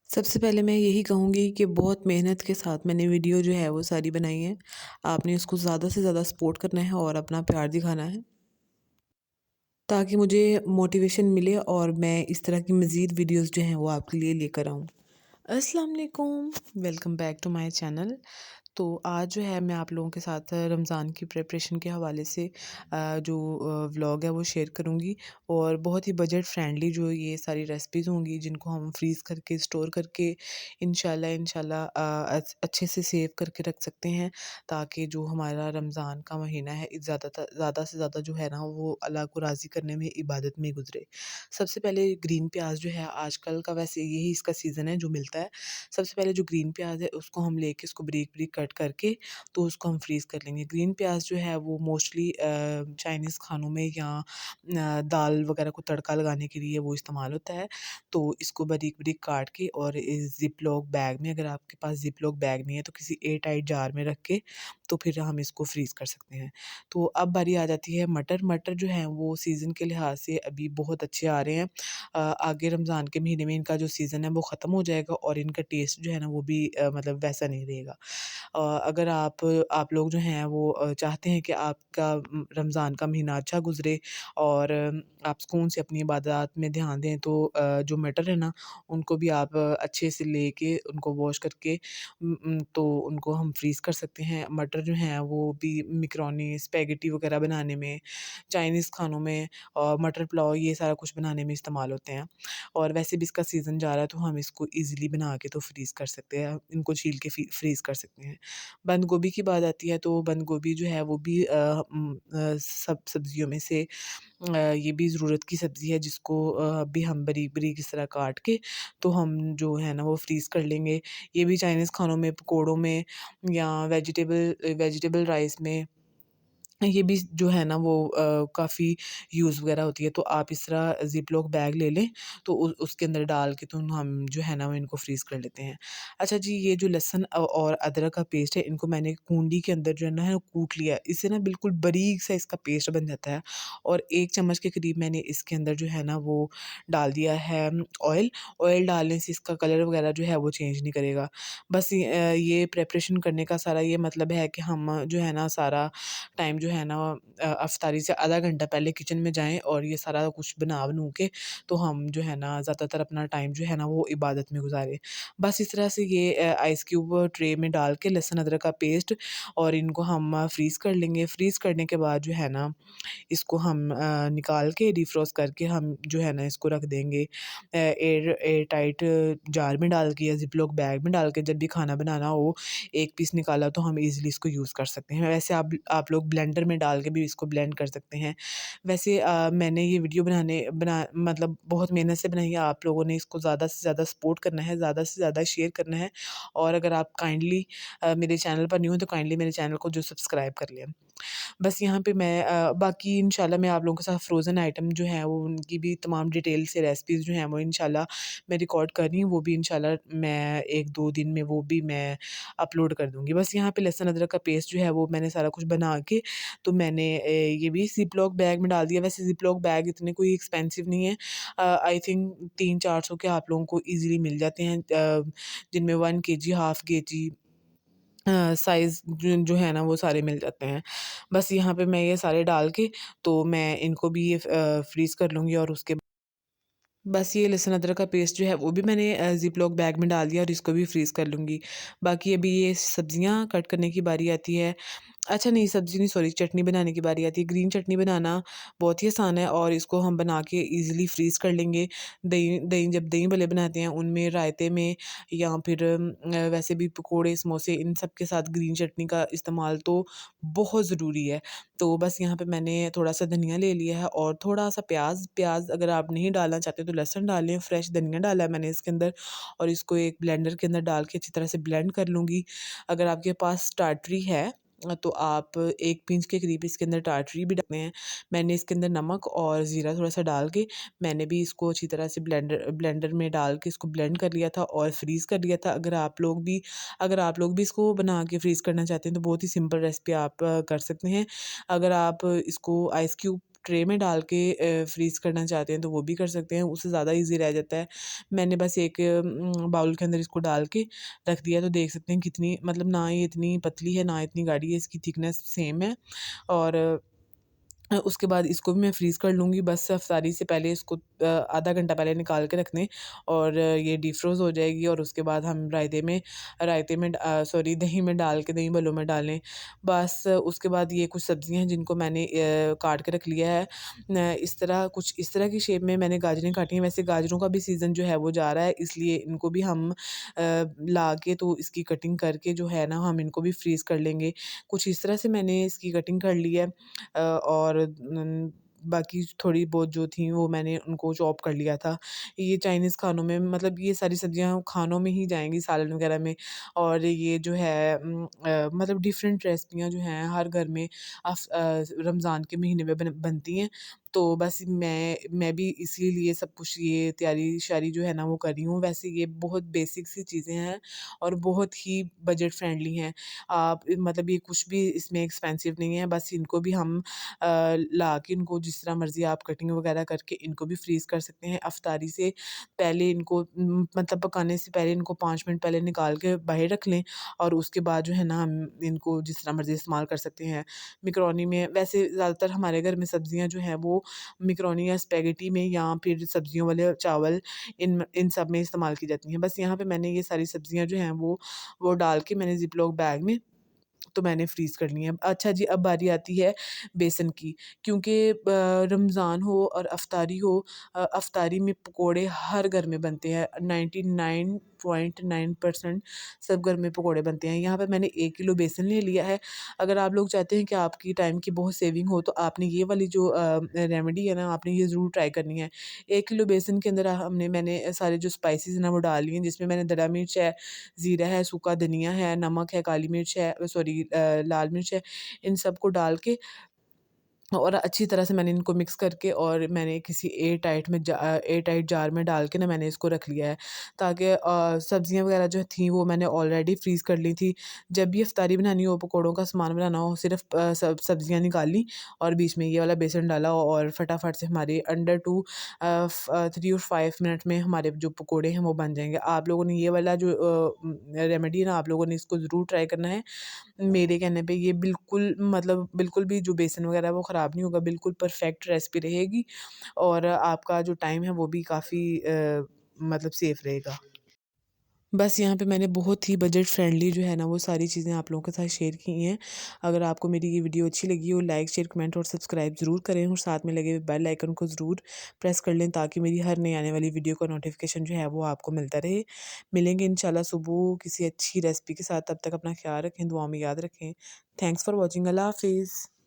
सबसे पहले मैं यही कहूँगी कि बहुत मेहनत के साथ मैंने वीडियो जो है वो सारी बनाई है। आपने उसको ज़्यादा से ज़्यादा सपोर्ट करना है और अपना प्यार दिखाना है, ताकि मुझे मोटिवेशन मिले और मैं इस तरह की मज़ीद वीडियोज़ जो हैं वो आपके लिए लेकर आऊँ। अस्सलाम वालेकुम, welcome back to my channel. तो आज जो है मैं आप लोगों के साथ रमज़ान की प्रिपरेशन के हवाले से जो व्लॉग है वो शेयर करूँगी और बहुत ही बजट फ्रेंडली जो ये सारी रेसिपीज़ होंगी जिनको हम फ्रीज़ करके स्टोर करके इंशाल्लाह अच्छे से सेव करके रख सकते हैं, ताकि जो हमारा रमज़ान का महीना है ज़्यादा से ज़्यादा जो है ना वो अल्लाह को राज़ी करने में इबादत में गुजरे। सबसे पहले ग्रीन प्याज जो है आजकल का वैसे यही इसका सीज़न है जो मिलता है। सबसे पहले जो ग्रीन प्याज है उसको हम लेके उसको बारीक बारीक कट करके तो उसको हम फ्रीज़ कर लेंगे। ग्रीन प्याज जो है वो मोस्टली चाइनीज़ खानों में या दाल वगैरह को तड़का लगाने के लिए वो इस्तेमाल होता है। तो इसको बारीक बारीक काट के और इस ज़िप-लॉक बैग में, अगर आपके पास ज़िप-लॉक बैग नहीं है तो किसी एयर टाइट जार में रख के तो फिर हम इसको फ्रीज़ कर सकते हैं। तो अब बारी आ जाती है मटर। मटर जो है वो सीज़न के लिहाज से अभी बहुत अच्छे आ रहे हैं। आगे रमज़ान के महीने में इनका जो सीज़न है वो ख़त्म हो जाएगा और इनका टेस्ट जो है ना वो भी मतलब वैसा नहीं रहेगा। अगर आप लोग जो हैं वो चाहते हैं कि आपका रमज़ान का महीना अच्छा गुज़रे और आप सुकून से अपनी इबादत में ध्यान दें, तो जो मटर है ना उनको भी आप अच्छे से लेके उनको वॉश करके तो उनको हम फ्रीज़ कर सकते हैं। मटर जो हैं वो भी मैकरोनी, स्पैघेटी वग़ैरह बनाने में, चाइनीज़ खानों में मटर पुलाव ये सारा कुछ बनाने में इस्तेमाल होते हैं। और वैसे भी इसका सीज़न जा रहा है तो हम इसको ईज़िली बना के तो फ्रीज़ कर सकते हैं। इनको छील के फ्रीज़ कर सकते हैं। बंद गोभी की बात आती है तो बंद गोभी जो है वो भी सब सब्ज़ियों में से ये भी ज़रूरत की सब्ज़ी है, जिसको भी हम बारीक-बारीक इस तरह काट के तो हम जो है ना वो फ्रीज़ कर लेंगे। ये भी चाइनीज़ खानों में, पकोड़ों में या वेजिटेबल राइस में ये भी जो है ना वो काफ़ी यूज़ वगैरह होती है। तो आप इस तरह ज़िप-लॉक बैग ले लें, तो उसके अंदर डाल के तो हम जो है ना वो इनको फ्रीज़ कर लेते हैं। अच्छा जी, ये जो लहसुन और अदरक का पेस्ट है, इनको मैंने कूंडी के अंदर जो है ना कूट लिया है। इससे ना बिल्कुल बारीक सा इसका पेस्ट बन जाता है और 1 चम्मच के करीब मैंने इसके अंदर जो है ना वो डाल दिया है ऑयल। ऑयल डालने से इसका कलर वगैरह जो है वो चेंज नहीं करेगा। बस ये प्रिपरेशन करने का सारा ये मतलब है कि हम जो है ना सारा टाइम जो है ना अफ्तारी से आधा घंटा पहले किचन में जाएँ और ये सारा कुछ बना-बनू के तो हम जो है ना ज़्यादातर अपना टाइम जो है ना वो इबादत में गुज़ारें। बस इस तरह से ये आइस क्यूब ट्रे में डाल के लहसुन अदरक का पेस्ट और इनको हम फ्रीज़ कर लेंगे। फ्रीज़ करने के बाद जो है ना इसको हम निकाल के डिफ्रॉस्ट करके हम जो है ना इसको रख देंगे एयर एयर टाइट जार में डाल के या ज़िप-लॉक बैग में डाल के। जब भी खाना बनाना हो, एक पीस निकाला तो हम ईज़िली इसको यूज़ कर सकते हैं। वैसे आप लोग ब्लेंडर में डाल के भी इसको ब्लेंड कर सकते हैं। वैसे मैंने ये वीडियो बना मतलब बहुत मेहनत से बनाई है। आप लोगों ने इसको ज़्यादा से ज़्यादा सपोर्ट करना है, ज़्यादा से ज़्यादा शेयर करना है और अगर आप काइंडली मेरे चैनल पर न्यू हो तो काइंडली मेरे चैनल को जो सब्सक्राइब कर लें। बस यहाँ पे मैं बाकी इंशाल्लाह मैं आप लोगों के साथ फ्रोज़न आइटम जो हैं वो उनकी भी तमाम डिटेल से रेसिपीज़ जो हैं वो इंशाल्लाह मैं रिकॉर्ड कर रही हूँ, वो भी इंशाल्लाह मैं 1-2 दिन में वो भी मैं अपलोड कर दूँगी। बस यहाँ पे लहसुन अदरक का पेस्ट जो है वो मैंने सारा कुछ बना के तो मैंने ये भी ज़िप-लॉक बैग में डाल दिया। वैसे ज़िप-लॉक बैग इतने कोई एक्सपेंसिव नहीं है। आई थिंक 300-400 के आप लोगों को ईज़िली मिल जाते हैं, जिनमें 1 केजी, हाफ केजी साइज़ जो है ना वो सारे मिल जाते हैं। बस यहाँ पे मैं ये सारे डाल के तो मैं इनको भी ये फ्रीज़ कर लूँगी और उसके बस ये लहसुन अदरक का पेस्ट जो है वो भी मैंने ज़िप-लॉक बैग में डाल दिया और इसको भी फ्रीज़ कर लूँगी। बाकी अभी ये सब्ज़ियाँ कट करने की बारी आती है। अच्छा नहीं, सब्ज़ी नहीं, सॉरी, चटनी बनाने की बारी आती है। ग्रीन चटनी बनाना बहुत ही आसान है और इसको हम बना के ईज़िली फ्रीज़ कर लेंगे। दही दही जब दही भल्ले बनाते हैं उनमें, रायते में या फिर वैसे भी पकोड़े, समोसे इन सब के साथ ग्रीन चटनी का इस्तेमाल तो बहुत ज़रूरी है। तो बस यहाँ पे मैंने थोड़ा-सा धनिया ले लिया है और थोड़ा-सा प्याज़। प्याज़ अगर आप नहीं डालना चाहते तो लहसुन डाल लें, फ्रेश धनिया डाला है मैंने इसके अंदर और इसको एक ब्लेंडर के अंदर डाल के अच्छी तरह से ब्लेंड कर लूँगी। अगर आपके पास टाटरी है तो आप 1 पिंच के करीब इसके अंदर टाटरी भी डालते हैं। मैंने इसके अंदर नमक और ज़ीरा थोड़ा-सा डाल के मैंने भी इसको अच्छी तरह से ब्लेंडर में डाल के इसको ब्लेंड कर लिया था और फ्रीज़ कर लिया था। अगर आप लोग भी इसको बना के फ्रीज़ करना चाहते हैं तो बहुत ही सिंपल रेसिपी आप कर सकते हैं। अगर आप इसको आइस क्यूब ट्रे में डाल के फ्रीज़ करना चाहते हैं तो वो भी कर सकते हैं, उससे ज़्यादा ईज़ी रह जाता है। मैंने बस एक बाउल के अंदर इसको डाल के रख दिया, तो देख सकते हैं कितनी मतलब ना ये इतनी पतली है, ना इतनी गाढ़ी है, इसकी थिकनेस सेम है। और उसके बाद इसको भी मैं फ्रीज़ कर लूँगी, बस अफ़्तारी से पहले इसको आधा घंटा पहले निकाल के रख दें और ये डिफ्रोज़ हो जाएगी और उसके बाद हम सॉरी दही में डाल के दही भल्लों में डालें। बस उसके बाद ये कुछ सब्ज़ियाँ हैं जिनको मैंने काट के रख लिया है। इस तरह की शेप में मैंने गाजरें काटी हैं, वैसे गाजरों का भी सीज़न जो है वो जा रहा है, इसलिए इनको भी हम ला के तो इसकी कटिंग करके जो है ना हम इनको भी फ्रीज़ कर लेंगे। कुछ इस तरह से मैंने इसकी कटिंग कर ली है। और बाकी थोड़ी बहुत जो थी वो मैंने उनको चॉप कर लिया था। ये चाइनीज़ खानों में मतलब ये सारी सब्जियाँ खानों में ही जाएँगी, सालन वगैरह में। और ये जो है मतलब डिफरेंट रेसिपियाँ जो हैं हर घर में रमज़ान के महीने में बनती हैं। तो बस मैं भी इसीलिए सब कुछ ये तैयारी-श्यारी जो है ना वो कर रही हूँ। वैसे ये बहुत बेसिक सी चीज़ें हैं और बहुत ही बजट फ्रेंडली हैं। आप मतलब ये कुछ भी इसमें एक्सपेंसिव नहीं है, बस इनको भी हम ला के इनको जिस तरह मर्ज़ी आप कटिंग वगैरह करके इनको भी फ्रीज़ कर सकते हैं। अफ़्तारी से पहले इनको मतलब पकाने से पहले इनको 5 मिनट पहले निकाल के बाहर रख लें और उसके बाद जो है ना हम इनको जिस तरह मर्ज़ी इस्तेमाल कर सकते हैं। मैकरोनी में वैसे ज़्यादातर हमारे घर में सब्ज़ियाँ जो हैं वो मैकरोनी या स्पैघेटी में या फिर सब्ज़ियों वाले चावल इन इन सब में इस्तेमाल की जाती हैं। बस यहाँ पे मैंने ये सारी सब्ज़ियाँ जो हैं वो डाल के मैंने ज़िप-लॉक बैग में तो मैंने फ्रीज़ कर ली हैं। अच्छा जी, अब बारी आती है बेसन की, क्योंकि रमज़ान हो और अफ़्तारी में पकोड़े हर घर में बनते हैं। 99.9% सब घर में पकोड़े बनते हैं। यहाँ पे मैंने 1 किलो बेसन ले लिया है। अगर आप लोग चाहते हैं कि आपकी टाइम की बहुत सेविंग हो, तो आपने ये वाली जो रेमेडी है ना, आपने ये ज़रूर ट्राई करनी है। 1 किलो बेसन के अंदर मैंने सारे जो स्पाइसेस हैं ना, वो डाल लिए हैं, जिसमें मैंने दरा मिर्च है, ज़ीरा है, सूखा धनिया है, नमक है, काली मिर्च है सॉरी लाल मिर्च है, इन सबको डाल के और अच्छी तरह से मैंने इनको मिक्स करके और मैंने किसी एयर टाइट जार में डाल के ना मैंने इसको रख लिया है, ताकि सब्ज़ियाँ वगैरह जो थी वो मैंने ऑलरेडी फ्रीज़ कर ली थी। जब भी इफ्तारी बनानी हो, पकौड़ों का सामान बनाना हो, सिर्फ सब्ज़ियाँ निकाली और बीच में ये वाला बेसन डाला और फटाफट से हमारे अंडर 3 और 5 मिनट में हमारे जो पकौड़े हैं वो बन जाएँगे। आप लोगों ने ये वाला जो रेमेडी है ना, आप लोगों ने इसको ज़रूर ट्राई करना है। मेरे कहने पे ये बिल्कुल मतलब बिल्कुल भी जो बेसन वगैरह है वो ख़राब नहीं होगा, बिल्कुल परफ़ेक्ट रेसिपी रहेगी और आपका जो टाइम है वो भी काफ़ी मतलब सेफ़ रहेगा। बस यहाँ पे मैंने बहुत ही बजट फ्रेंडली जो है ना वो सारी चीज़ें आप लोगों के साथ शेयर की हैं। अगर आपको मेरी ये वीडियो अच्छी लगी हो, लाइक, शेयर, कमेंट और सब्सक्राइब ज़रूर करें और साथ में लगे हुए बेल आइकन को ज़रूर प्रेस कर लें, ताकि मेरी हर नई आने वाली वीडियो का नोटिफ़िकेशन जो है वो आपको मिलता रहे। मिलेंगे इंशाल्लाह सुबह किसी अच्छी रेसिपी के साथ, तब तक अपना ख़्याल रखें, दुआ में याद रखें। Thanks for watching. अल्लाह हाफ़िज़।